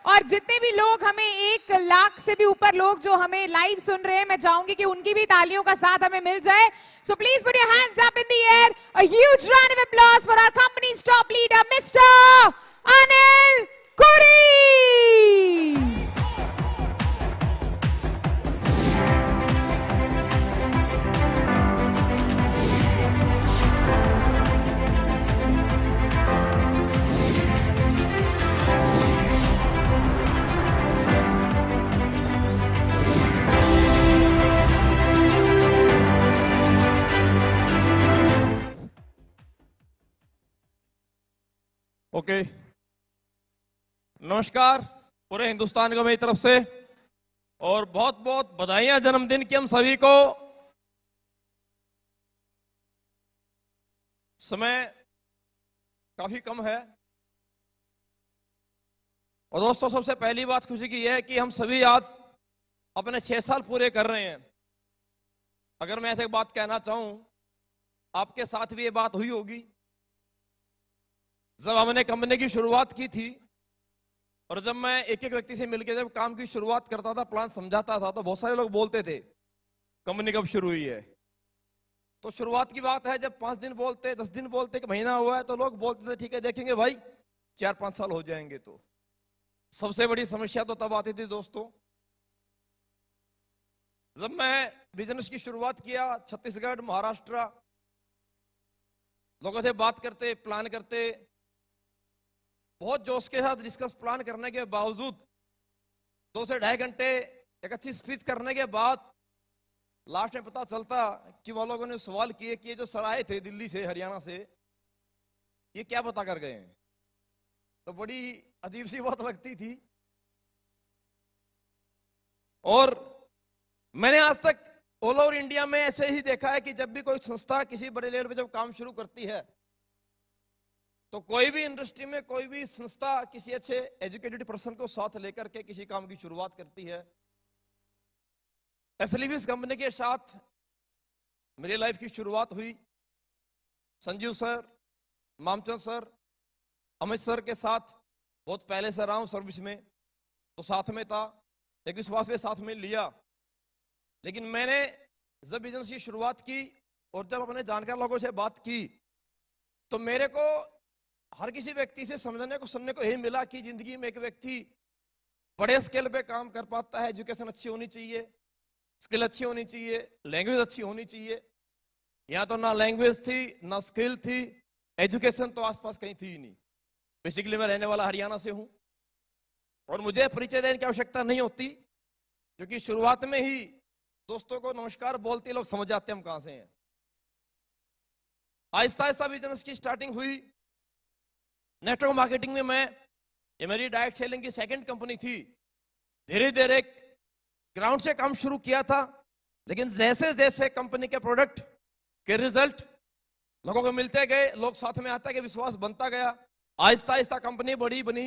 और जितने भी लोग हमें 1 लाख से भी ऊपर लोग जो हमें लाइव सुन रहे हैं, मैं चाहूंगी कि उनकी भी तालियों का साथ हमें मिल जाए. So please put your hands up in the air. A huge round of applause for our company's top leader mister Anil Kori. Okay, नमस्कार पूरे हिंदुस्तान को मेरी तरफ से, और बहुत बहुत बधाइयां जन्मदिन की हम सभी को. समय काफी कम है, और दोस्तों सबसे पहली बात खुशी की यह है कि हम सभी आज अपने 6 साल पूरे कर रहे हैं. अगर मैं ऐसे एक बात कहना चाहूं, आपके साथ भी ये बात हुई होगी. जब हमने कंपनी की शुरुआत की थी, और जब मैं एक एक व्यक्ति से मिलकर जब काम की शुरुआत करता था, प्लान समझाता था, तो बहुत सारे लोग बोलते थे कंपनी कब शुरू हुई है. तो शुरुआत की बात है, जब 5 दिन बोलते, 10 दिन बोलते, कि महीना हुआ है, तो लोग बोलते थे ठीक है देखेंगे भाई, 4-5 साल हो जाएंगे. तो सबसे बड़ी समस्या तो तब आती थी दोस्तों, जब मैं बिजनेस की शुरुआत किया. छत्तीसगढ़, महाराष्ट्र, लोगों से बात करते, प्लान करते, बहुत जोश के साथ डिस्कस प्लान करने के बावजूद 2 से 2.5 घंटे एक अच्छी स्पीच करने के बाद लास्ट में पता चलता कि वो लोगों ने सवाल किए कि ये जो सर आए थे दिल्ली से, हरियाणा से, ये क्या बता कर गए हैं. तो बड़ी अजीब सी बात लगती थी. और मैंने आज तक ऑल ओवर इंडिया में ऐसे ही देखा है कि जब भी कोई संस्था किसी बड़े लेवल पे जब काम शुरू करती है, तो कोई भी इंडस्ट्री में कोई भी संस्था किसी अच्छे एजुकेटेड पर्सन को साथ लेकर के किसी काम की शुरुआत करती है. एसएलवी कंपनी के साथ मेरी लाइफ की शुरुआत हुई. Sanjeev sir, Mamchand sir, Amit sir के साथ बहुत पहले से रहा हूं सर्विस में, तो साथ में था, एक विश्वास में साथ में लिया. लेकिन मैंने जब बिजनेस की शुरुआत की और जब अपने जानकार लोगों से बात की, तो मेरे को हर किसी व्यक्ति से समझने को, सुनने को यही मिला कि जिंदगी में एक व्यक्ति बड़े स्केल पे काम कर पाता है. एजुकेशन अच्छी होनी चाहिए, स्किल अच्छी होनी चाहिए, लैंग्वेज अच्छी होनी चाहिए. यहां तो ना लैंग्वेज थी, ना स्किल थी, एजुकेशन तो आसपास कहीं थी ही नहीं. बेसिकली मैं रहने वाला हरियाणा से हूं, और मुझे परिचय देने की आवश्यकता नहीं होती, क्योंकि शुरुआत में ही दोस्तों को नमस्कार बोलते लोग समझ जाते हैं हम कहां से हैं. आहिस्ता आहिस्ता बिजनेस की स्टार्टिंग हुई. नेटवर्क मार्केटिंग में मैं, ये मेरी डायरेक्ट सेलिंग की 2nd कंपनी थी. धीरे धीरे ग्राउंड से काम शुरू किया था, लेकिन जैसे जैसे कंपनी के प्रोडक्ट के रिजल्ट लोगों को मिलते गए, लोग साथ में आते गए, विश्वास बनता गया. आहिस्ता आहिस्ता कंपनी बड़ी बनी.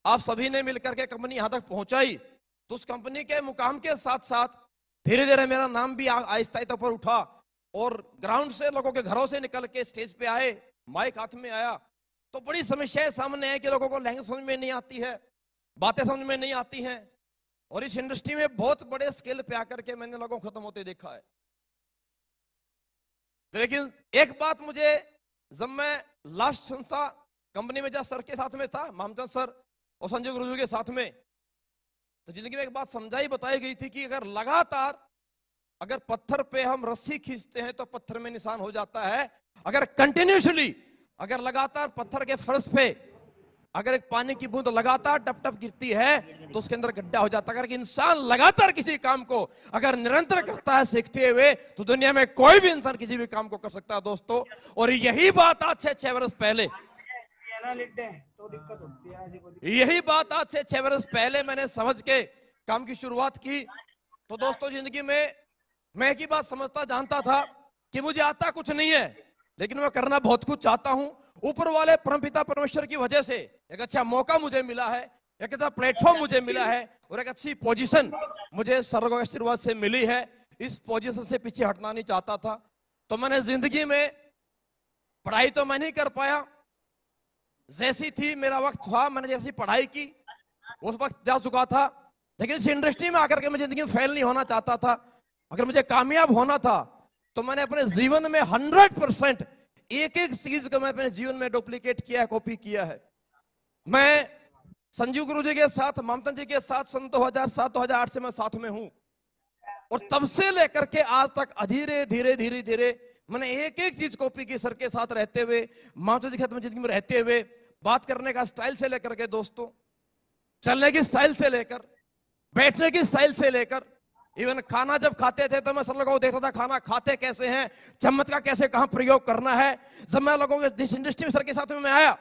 आप सभी ने मिलकर के कंपनी यहां तक पहुंचाई. तो उस कंपनी के मुकाम के साथ साथ धीरे धीरे मेरा नाम भी आहिस्ता आहिस्ता ऊपर उठा, और ग्राउंड से लोगों के घरों से निकल के स्टेज पे आए, माइक हाथ में आया. तो बड़ी समस्याएं सामने है कि लोगों को लैंग्वेज समझ में नहीं आती है, बातें समझ में नहीं आती हैं, और इस इंडस्ट्री में बहुत बड़े स्केल पे आकर के मैंने लोगों को खत्म होते देखा है. लेकिन एक बात मुझे, जब मैं लास्ट संस्था कंपनी में जब सर के साथ में था, मामचंद सर और संजय गुरुजी के साथ में, तो जिंदगी में एक बात समझाई बताई गई थी कि अगर लगातार अगर पत्थर पे हम रस्सी खींचते हैं तो पत्थर में निशान हो जाता है. अगर कंटिन्यूसली, अगर लगातार पत्थर के फर्श पे अगर एक पानी की बूंद लगातार टप टप गिरती है, तो उसके अंदर गड्ढा हो जाता है. अगर इंसान लगातार किसी काम को अगर निरंतर करता है सीखते हुए, तो दुनिया में कोई भी इंसान किसी भी काम को कर सकता है दोस्तों. और यही बात आज से 6 वर्ष पहले, यही बात आज से 6 वर्ष पहले मैंने समझ के काम की शुरुआत की. तो दोस्तों जिंदगी में मैं एक ही बात समझता जानता था कि मुझे आता कुछ नहीं है, लेकिन मैं करना बहुत कुछ चाहता हूं. ऊपर वाले परमपिता परमेश्वर की वजह से एक अच्छा मौका मुझे मिला है, एक अच्छा प्लेटफॉर्म मुझे मिला है, और एक अच्छी पोजीशन मुझे सर्व आशीर्वाद से मिली है. इस पोजीशन से पीछे हटना नहीं चाहता था. तो मैंने जिंदगी में पढ़ाई तो मैं नहीं कर पाया, जैसी थी मेरा वक्त था, मैंने जैसी पढ़ाई की उस वक्त जा चुका था, लेकिन इस इंडस्ट्री में आकर के मैं जिंदगी में फेल नहीं होना चाहता था। अगर मुझे कामयाब होना था तो मैंने अपने जीवन में 100% एक एक चीज को मैं अपने जीवन में डुप्लीकेट किया है, कॉपी किया है। मैं संजीव गुरु जी के साथ, ममता जी के साथ सन 2007-2008 से मैं साथ में हूं, और तब से लेकर के आज तक धीरे धीरे धीरे धीरे मैंने एक एक चीज कॉपी की। सर के साथ रहते हुए, ममता जी के साथ में जिंदगी में रहते हुए, बात करने का स्टाइल से लेकर के दोस्तों, चलने की स्टाइल से लेकर, बैठने की स्टाइल से लेकर, इवन खाना जब खाते थे तो मैं सब लोगों को देखता था खाना खाते कैसे हैं, चम्मच का कैसे कहां प्रयोग करना है। जब मैं लोगों के जिस इंडस्ट्री में सर के साथ में मैं आया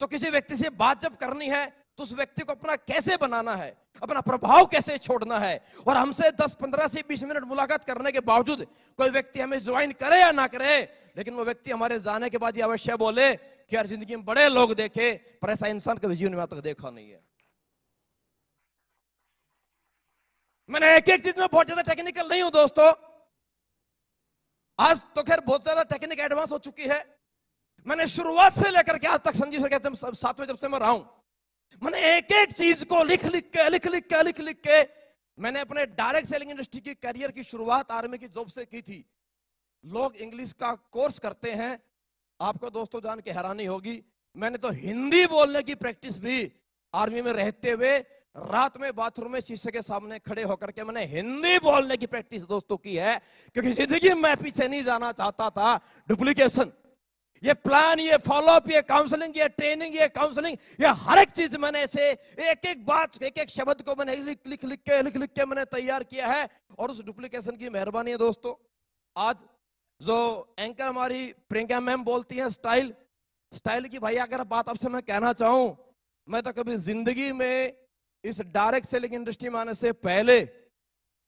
तो किसी व्यक्ति से बात जब करनी है तो उस व्यक्ति को अपना कैसे बनाना है, अपना प्रभाव कैसे छोड़ना है। और हमसे 10-15 से 20 मिनट मुलाकात करने के बावजूद कोई व्यक्ति हमें ज्वाइन करे या ना करे, लेकिन वो व्यक्ति हमारे जाने के बाद ये अवश्य बोले कि यार जिंदगी में बड़े लोग देखे पर ऐसा इंसान कभी जीवन में आज तक देखा नहीं है। मैंने एक एक चीज में बहुत ज्यादा टेक्निकल नहीं हूं दोस्तों, आज तो खैर बहुत ज्यादा टेक्निक एडवांस हो चुकी है। मैंने शुरुआत से लेकर के आज तक संजीव सर के साथ में जब से मैं रहा हूं, मैंने एक एक चीज को लिख लिख के मैंने अपने डायरेक्ट सेलिंग इंडस्ट्री की करियर की शुरुआत आर्मी की जॉब से की थी। लोग इंग्लिश का कोर्स करते हैं, आपको दोस्तों जान के हैरानी होगी, मैंने तो हिंदी बोलने की प्रैक्टिस भी आर्मी में रहते हुए रात में बाथरूम में शीशे के सामने खड़े होकर के मैंने हिंदी बोलने की प्रैक्टिस दोस्तों की है। क्योंकि जिंदगी में मैं पीछे नहीं जाना चाहता था। डुप्लीकेशन, ये प्लान, ये फॉलोअप, ये काउंसलिंग, ये ट्रेनिंग, ये काउंसलिंग, ये हर एक चीज मैंने ऐसे एक एक बात, एक एक शब्द को मैंने लिख के मैंने तैयार किया है। और उस डुप्लीकेशन की मेहरबानी है दोस्तों। आज जो एंकर हमारी प्रियंका मैम बोलती हैं स्टाइल की, भाई अगर बात आपसे मैं कहना चाहूं, मैं तो कभी जिंदगी में इस डायरेक्ट सेलिंग इंडस्ट्री में आने से पहले,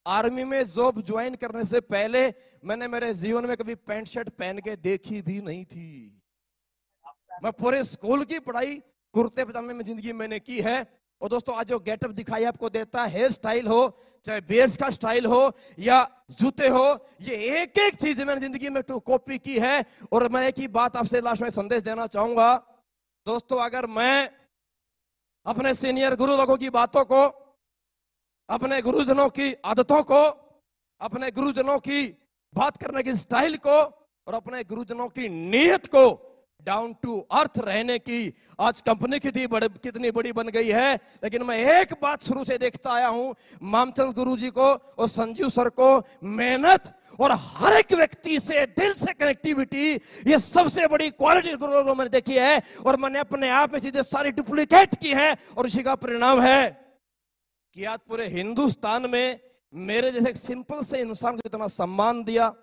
आर्मी में जॉब ज्वाइन करने से पहले, मैंने मेरे जीवन में कभी पैंट शर्ट पहन के देखी भी नहीं थी। मैं पूरे स्कूल की पढ़ाई कुर्ते पजामे में जिंदगी मैंने की है। और दोस्तों आज जो गेटअप दिखाई आपको देता है, हेयर स्टाइल हो, चाहे बेयर्स का स्टाइल हो या जूते हो, ये एक एक चीज मैंने जिंदगी में कॉपी की है। और मैं एक ही बात आपसे लास्ट में संदेश देना चाहूंगा दोस्तों, अगर मैं अपने सीनियर गुरु लोगों की बातों को, अपने गुरुजनों की आदतों को, अपने गुरुजनों की बात करने की स्टाइल को और अपने गुरुजनों की नीयत को, डाउन टू अर्थ रहने की आज कंपनी कितनी बड़ी बन गई है। लेकिन मैं एक बात शुरू से देखता आया हूं, मामचंद गुरु जी को और संजीव सर को, मेहनत और हर एक व्यक्ति से दिल से कनेक्टिविटी, ये सबसे बड़ी क्वालिटी गुरु लोगों मैंने देखी है। और मैंने अपने आप में चीजें सारी डुप्लीकेट की है और इसी का परिणाम है कि आज पूरे हिंदुस्तान में मेरे जैसे एक सिंपल से इंसान को इतना सम्मान दिया,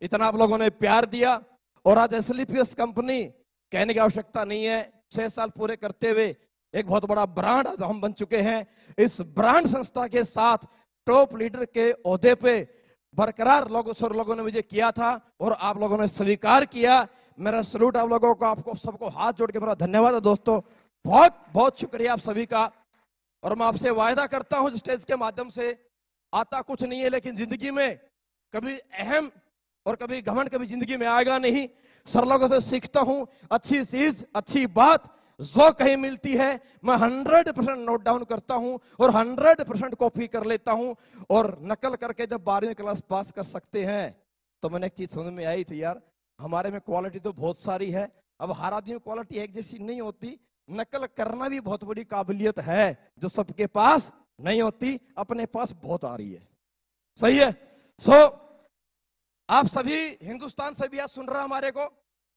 इतना आप लोगों ने प्यार दिया। और आज एसएलपीएस कंपनी, कहने की आवश्यकता नहीं है, 6 साल पूरे करते हुए एक बहुत बड़ा ब्रांड आज हम बन चुके हैं। इस ब्रांड संस्था के साथ टॉप लीडर के ओहदे पे बरकरार लोगों ने मुझे किया था और आप लोगों ने स्वीकार किया। मेरा सलूट आप लोगों को, आपको सबको हाथ जोड़ के मेरा धन्यवाद है दोस्तों, बहुत बहुत शुक्रिया आप सभी का। और मैं आपसे वायदा करता हूं स्टेज के माध्यम से, आता कुछ नहीं है लेकिन जिंदगी में कभी अहम और कभी घमंड कभी जिंदगी में आएगा नहीं। सर लोगों से सीखता हूं, अच्छी चीज, अच्छी बात जो कहीं मिलती है मैं 100% नोट डाउन करता हूं और 100% कॉपी कर लेता हूं। और नकल करके जब 12वीं क्लास पास कर सकते हैं तो मैंने एक चीज समझ में आई थी, यार हमारे में क्वालिटी तो बहुत सारी है, अब हर आदमी में क्वालिटी एक जैसी नहीं होती। नकल करना भी बहुत बड़ी काबिलियत है जो सबके पास नहीं होती, अपने पास बहुत आ रही है। सही है। आप सभी हिंदुस्तान से भी आज सुन रहे हैं हमारे को,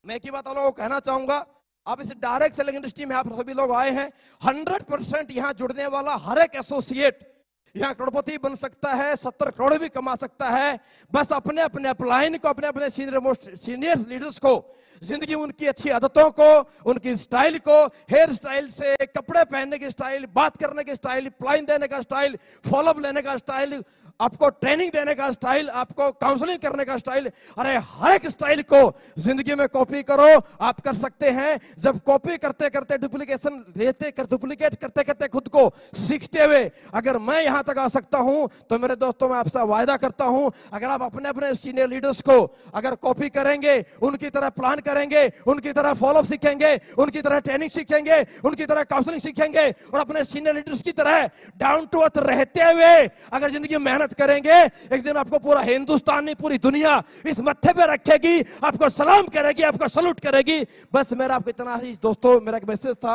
मैं एक ही बात आप लोगों को कहना चाहूंगा, आप इस डायरेक्ट सेलिंग इंडस्ट्री में आप सभी लोग आए हैं, 100% यहां जुड़ने वाला हर एक एसोसिएट यहां करोड़पति बन सकता है, 70 करोड़ भी कमा सकता है। बस अपने अपने अपलाइन को, अपने अपने सीनियर लीडर्स को, जिंदगी में उनकी अच्छी आदतों को, उनकी स्टाइल को, हेयर स्टाइल से कपड़े पहनने की स्टाइल, बात करने की स्टाइल, अपलाइन देने का स्टाइल, फॉलोअप लेने का स्टाइल, आपको ट्रेनिंग देने का स्टाइल, आपको काउंसलिंग करने का स्टाइल, अरे हर एक स्टाइल को जिंदगी में कॉपी करो, आप कर सकते हैं। जब कॉपी करते करते डुप्लीकेट करते करते खुद को सीखते हुए अगर मैं यहां तक आ सकता हूं, तो मेरे दोस्तों मैं आपसे वायदा करता हूं, अगर आप अपने अपने सीनियर लीडर्स को अगर कॉपी करेंगे, उनकी तरह प्लान करेंगे, उनकी तरह फॉलोअप सीखेंगे, उनकी तरह ट्रेनिंग सीखेंगे, उनकी तरह काउंसलिंग सीखेंगे और अपने सीनियर लीडर्स की तरह डाउन टू अर्थ रहते हुए अगर जिंदगी में मेहनत करेंगे, एक दिन आपको पूरा हिंदुस्तान नहीं पूरी दुनिया इस मत्थे पे रखेगी, आपको सलाम करेगी, आपको सलूट करेगी। बस मेरा आपको इतना ही दोस्तों, मेरा एक मैसेज था।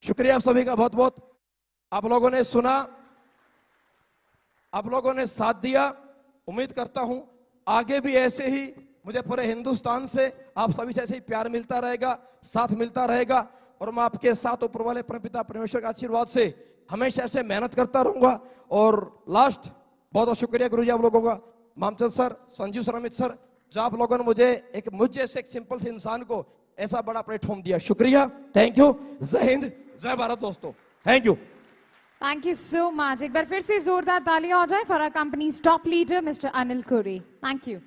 शुक्रिया आप सभी का बहुत बहुत। आप लोगों ने सुना, आप लोगों ने साथ दिया। उम्मीद करता हूं आगे भी ऐसे ही मुझे पूरे हिंदुस्तान से आप सभी से ऐसे ही प्यार मिलता रहेगा, साथ मिलता रहेगा और मैं आपके साथ ऊपर वाले परमपिता परमेश्वर के आशीर्वाद से हमेशा ऐसे मेहनत करता रहूंगा। और लास्ट बहुत बहुत शुक्रिया गुरुजी आप लोगों का, Mamchand sir, Sanjeev sir, Amit sir, जो आप लोगों ने मुझे ऐसे एक सिंपल से इंसान को ऐसा बड़ा प्लेटफॉर्म दिया। शुक्रिया, थैंक यू। जय हिंद, जय भारत दोस्तों, thank you. Thank you so much. एक बार फिर से जोरदार तालियां हो जाए for our company's top leader, Mr. Anil Kuri. Thank you.